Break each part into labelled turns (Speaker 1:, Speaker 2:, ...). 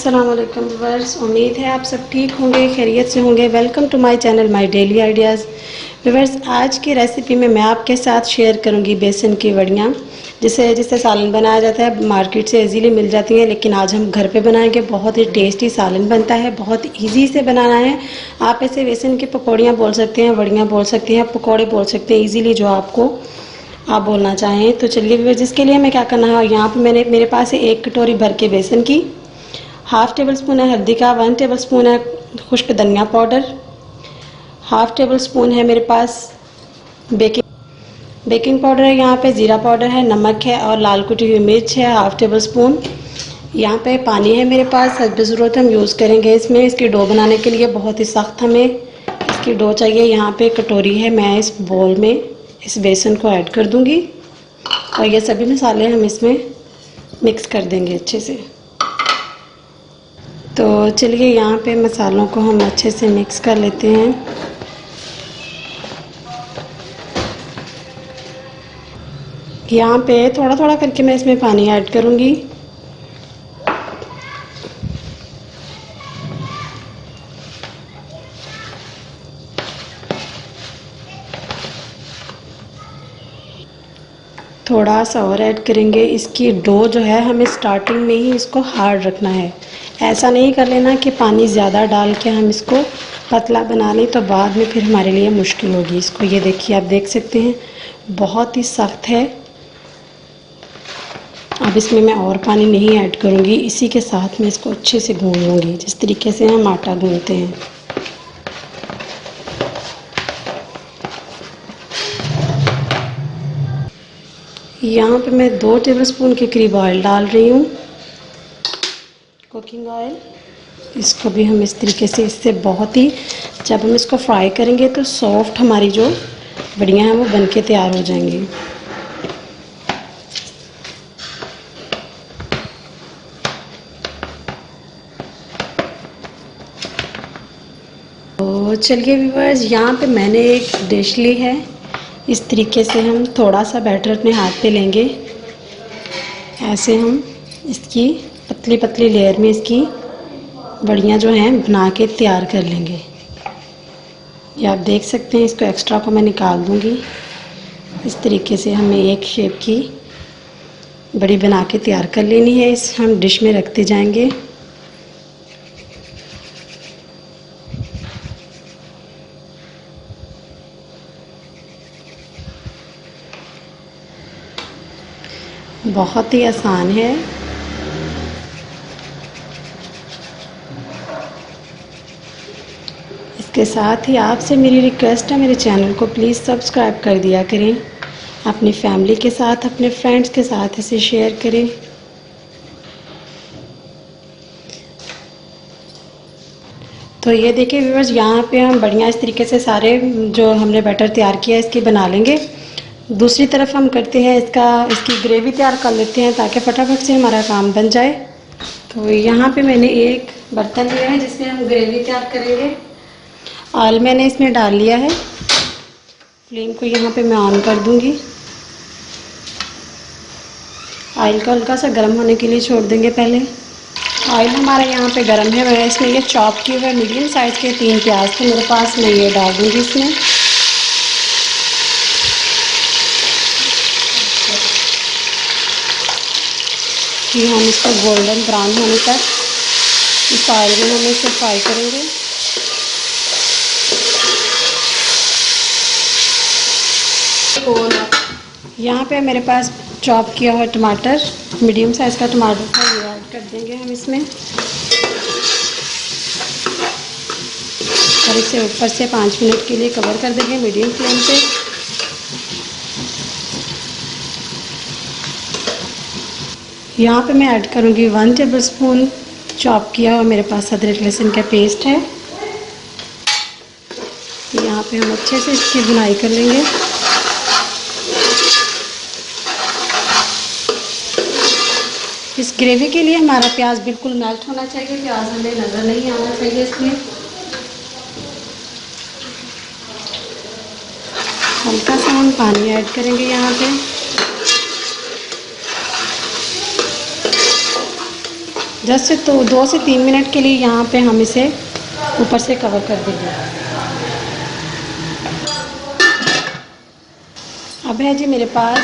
Speaker 1: अस्सलाम वालेकुम व्यूअर्स, उम्मीद है आप सब ठीक होंगे, खैरियत से होंगे। Welcome to my channel my daily ideas. Viewers, आज की रेसिपी में मैं आपके साथ शेयर करूंगी बेसन की वड़ियाँ, जिससे सालन बनाया जाता है। मार्केट से इजीली मिल जाती हैं, लेकिन आज हम घर पे बनाएंगे। बहुत ही टेस्टी सालन बनता है, बहुत ईजी से बनाना है। आप ऐसे बेसन की पकौड़ियाँ बोल सकते हैं, वड़ियाँ बोल सकते हैं, पकौड़े बोल सकते हैं, ईजीली जो आपको आप बोलना चाहें। तो चलिए व्यूअर्स, जिसके लिए मैं क्या करना है, यहाँ पे मेरे पास है 1 कटोरी भर के बेसन की, हाफ टेबल स्पून है हल्दी का, 1 टेबल स्पून है खुश्क धनिया पाउडर, हाफ टेबल स्पून है मेरे पास बेकिंग पाउडर है, यहाँ पे ज़ीरा पाउडर है, नमक है और लाल कुटी हुई मिर्च है हाफ टेबल स्पून। यहाँ पे पानी है मेरे पास, हस्ब ज़रूरत हम यूज़ करेंगे इसमें। इसकी डो बनाने के लिए बहुत ही सख्त हमें इसकी डो चाहिए। यहाँ पे कटोरी है, मैं इस बोल में इस बेसन को ऐड कर दूँगी और ये सभी मसाले हम इसमें मिक्स कर देंगे अच्छे से। तो चलिए यहाँ पे मसालों को हम अच्छे से मिक्स कर लेते हैं। यहाँ पे थोड़ा थोड़ा करके मैं इसमें पानी ऐड करूँगी। थोड़ा सा और ऐड करेंगे। इसकी डो जो है हमें स्टार्टिंग में ही इसको हार्ड रखना है। ऐसा नहीं कर लेना कि पानी ज़्यादा डाल के हम इसको पतला बना लें, तो बाद में फिर हमारे लिए मुश्किल होगी। इसको ये देखिए, आप देख सकते हैं बहुत ही सख्त है। अब इसमें मैं और पानी नहीं ऐड करूँगी, इसी के साथ मैं इसको अच्छे से गूँध लूँगी, जिस तरीके से हम आटा गूँधते हैं। यहाँ पे मैं 2 टेबलस्पून के करीब ऑयल डाल रही हूँ, कुकिंग ऑयल। इसको भी हम इस तरीके से, इससे बहुत ही, जब हम इसको फ्राई करेंगे तो सॉफ्ट हमारी जो बड़ियाँ हैं वो बनके तैयार हो जाएंगी। तो चलिए व्यूअर्स, यहाँ पे मैंने एक डिश ली है। इस तरीके से हम थोड़ा सा बैटर अपने हाथ पे लेंगे, ऐसे हम इसकी पतली पतली लेयर में इसकी बड़ियाँ जो हैं बना के तैयार कर लेंगे। ये आप देख सकते हैं, इसको एक्स्ट्रा को मैं निकाल दूँगी। इस तरीके से हमें एक शेप की बड़ी बना के तैयार कर लेनी है। इस हम डिश में रखते जाएंगे। बहुत ही आसान है। इसके साथ ही आपसे मेरी रिक्वेस्ट है, मेरे चैनल को प्लीज़ सब्सक्राइब कर दिया करें। अपनी फैमिली के साथ, अपने फ्रेंड्स के साथ इसे शेयर करें। तो ये देखिए व्यूअर्स, यहाँ पे हम बढ़िया इस तरीके से सारे जो हमने बैटर तैयार किया है इसकी बना लेंगे। दूसरी तरफ हम करते हैं इसकी ग्रेवी तैयार कर लेते हैं, ताकि फटाफट से हमारा काम बन जाए। तो यहाँ पे मैंने एक बर्तन लिया है जिसमें हम ग्रेवी तैयार करेंगे। ऑयल मैंने इसमें डाल लिया है। फ्लेम को यहाँ पे मैं ऑन कर दूँगी। ऑयल को हल्का सा गर्म होने के लिए छोड़ देंगे पहले। ऑयल हमारा यहाँ पे गर्म है। मैं इसमें ये चॉप किए हुए मीडियम साइज़ के 3 प्याज थे मेरे पास, मैं ये डाल दूँगी इसमें। कि हम इसको गोल्डन ब्राउन होने तक इस ऑयल में हम इसे फ्राई करेंगे। यहाँ पे मेरे पास चॉप किया हुआ टमाटर, मीडियम साइज़ का टमाटर था, ये ऐड कर देंगे हम इसमें। और इसे ऊपर से 5 मिनट के लिए कवर कर देंगे मीडियम फ्लेम पे। यहाँ पे मैं ऐड करूँगी 1 टेबलस्पून चॉप किया हुआ मेरे पास अदरक लहसुन का पेस्ट है। यहाँ पे हम अच्छे से इसकी भुनाई कर लेंगे। इस ग्रेवी के लिए हमारा प्याज बिल्कुल मेल्ट होना चाहिए, प्याज हमें नज़र नहीं आना चाहिए इसमें। हल्का सा हम पानी ऐड करेंगे यहाँ पे। जस्ट तो 2 से 3 मिनट के लिए यहाँ पे हम इसे ऊपर से कवर कर देंगे। अब है जी मेरे पास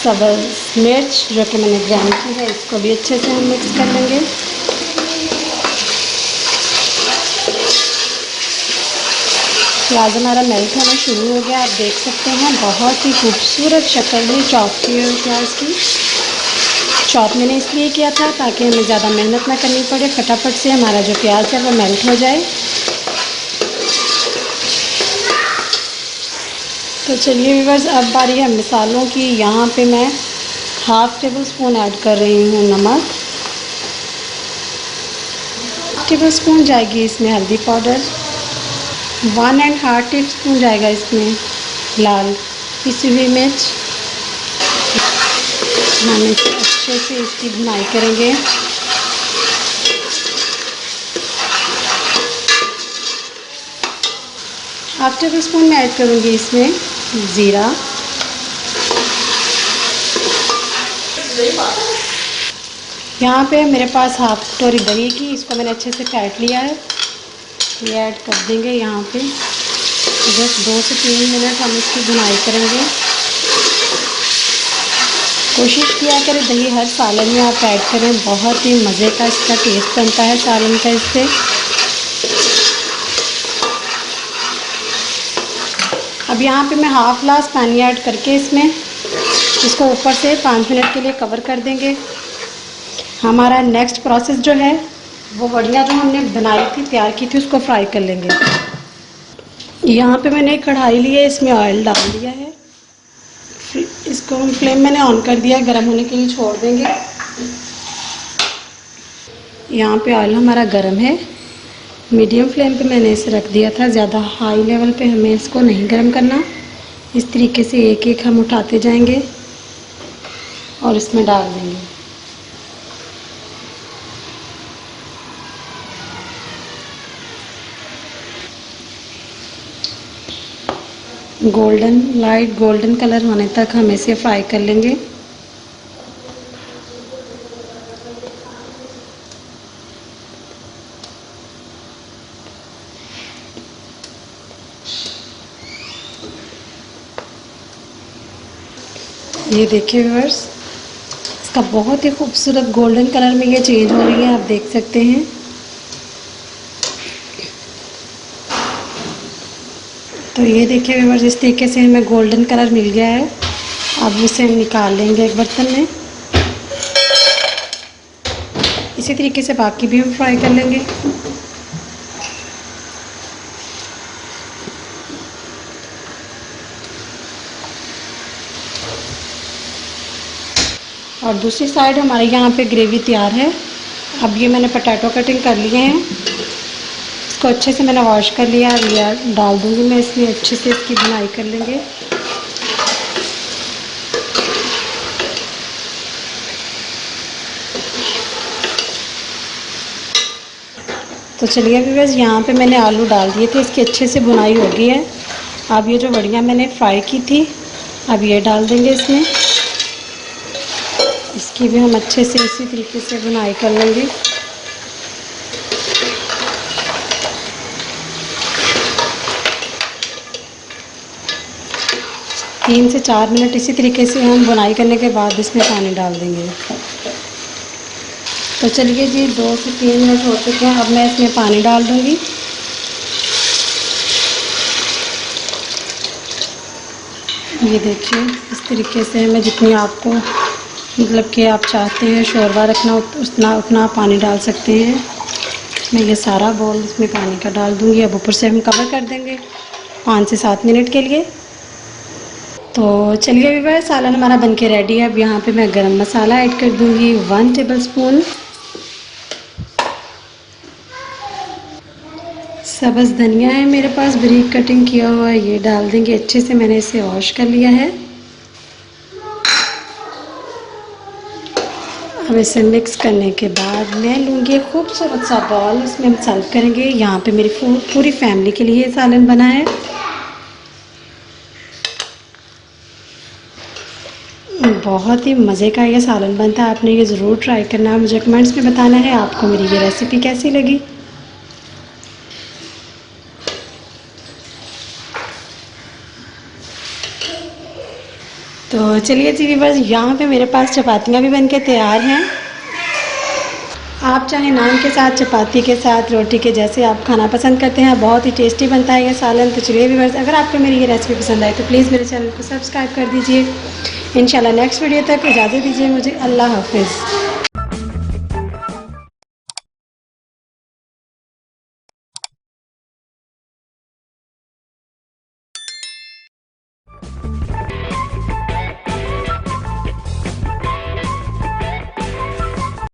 Speaker 1: सब्ज़ मिर्च जो कि मैंने ग्राइंड की है, इसको भी अच्छे से हम मिक्स कर लेंगे। प्याज हमारा मेल्ट होना शुरू हो गया, आप देख सकते हैं बहुत ही खूबसूरत शक्ल में चॉप की है प्याज की। चॉप मैंने इसलिए किया था ताकि हमें ज़्यादा मेहनत ना करनी पड़े, फटाफट से हमारा जो प्याज है वो मेल्ट हो जाए। तो चलिए व्यूअर्स, अब बारी है मसालों की। यहाँ पे मैं 1/2 टेबल स्पून ऐड कर रही हूँ नमक। 1 टेबल स्पून जाएगी इसमें हल्दी पाउडर। 1½ टीस्पून जाएगा इसमें लाल पिसी हुई मिर्च। हम इसे अच्छे से इसकी भुनाई करेंगे। ½ टेबल स्पून में ऐड करूँगी इसमें ज़ीरा। यहाँ पे मेरे पास 1/2 कटोरी दही की, इसको मैंने अच्छे से फेंट लिया है, ये ऐड कर देंगे यहाँ पे। जस्ट 2 से 3 मिनट हम इसकी भुनाई करेंगे। कोशिश किया करें दही हर सालन में आप ऐड करें, बहुत ही मज़े का इसका टेस्ट बनता है सालन का इससे। अब यहाँ पे मैं 1/2 ग्लास पानी ऐड करके इसको ऊपर से 5 मिनट के लिए कवर कर देंगे। हमारा नेक्स्ट प्रोसेस जो है वो वड़ियाँ जो हमने बनाई थी, तैयार की थी, उसको फ्राई कर लेंगे। यहाँ पे मैंने एक कढ़ाई ली है, इसमें ऑयल डाल दिया है। इसको फ्लेम मैंने ऑन कर दिया है, गर्म होने के लिए छोड़ देंगे। यहाँ पे ऑयल हमारा गर्म है, मीडियम फ्लेम पे मैंने इसे रख दिया था, ज़्यादा हाई लेवल पे हमें इसको नहीं गर्म करना। इस तरीके से एक एक हम उठाते जाएंगे और इसमें डाल देंगे। लाइट गोल्डन कलर होने तक हम इसे फ्राई कर लेंगे। ये देखिए व्यूअर्स, इसका बहुत ही खूबसूरत गोल्डन कलर में ये चेंज हो रही है, आप देख सकते हैं। तो ये देखिए व्यूअर्स, इस तरीके से हमें गोल्डन कलर मिल गया है। अब इसे हम निकाल लेंगे एक बर्तन में। इसी तरीके से बाकी भी हम फ्राई कर लेंगे। और दूसरी साइड हमारे यहाँ पे ग्रेवी तैयार है। अब ये मैंने पोटैटो कटिंग कर लिए हैं, इसको अच्छे से मैंने वॉश कर लिया है। ये डाल दूँगी मैं इसमें, अच्छे से इसकी भुनाई कर लेंगे। तो चलिए व्यूअर्स, यहाँ पे मैंने आलू डाल दिए थे, इसकी अच्छे से भुनाई हो गई है। अब ये जो वड़ियाँ मैंने फ्राई की थी, अब ये डाल देंगे इसमें। इसकी भी हम अच्छे से इसी तरीके से भुनाई कर लेंगे। तीन से 4 मिनट इसी तरीके से हम भुनाई करने के बाद इसमें पानी डाल देंगे। तो चलिए जी, 2 से 3 मिनट हो चुके हैं, अब मैं इसमें पानी डाल दूँगी। ये देखिए, इस तरीके से हमें जितनी आपको मतलब कि आप चाहते हैं शोरबा रखना, उतना पानी डाल सकते हैं। मैं ये सारा बॉल इसमें पानी का डाल दूँगी। अब ऊपर से हम कवर कर देंगे 5 से 7 मिनट के लिए। तो चलिए व्यूअर्स, सालन हमारा बनके रेडी है। अब यहाँ पे मैं गरम मसाला ऐड कर दूँगी 1 टेबल स्पून। सब्ज़ धनिया है मेरे पास, बारीक कटिंग किया हुआ है, ये डाल देंगे। अच्छे से मैंने इसे वॉश कर लिया है। अब इसे मिक्स करने के बाद मैं लूँगी एक खूबसूरत सा बॉल, इसमें हम सर्व करेंगे। यहाँ पे मेरी पूरी फैमिली के लिए सालन बना है। बहुत ही मज़े का ये सालन बनता है। आपने ये ज़रूर ट्राई करना है। मुझे कमेंट्स में बताना है आपको मेरी ये रेसिपी कैसी लगी। तो चलिए जी व्यूअर्स, यहाँ पे मेरे पास चपातियाँ भी बनके तैयार हैं। आप चाहे नान के साथ, चपाती के साथ, रोटी के, जैसे आप खाना पसंद करते हैं। बहुत ही टेस्टी बनता है ये सालन। तो चलिए व्यूअर्स, अगर आपको मेरी ये रेसिपी पसंद आए तो प्लीज़ मेरे चैनल को सब्सक्राइब कर दीजिए। इंशाल्लाह नेक्स्ट वीडियो तक इजाज़त दीजिए मुझे। अल्लाह हाफ़िज़।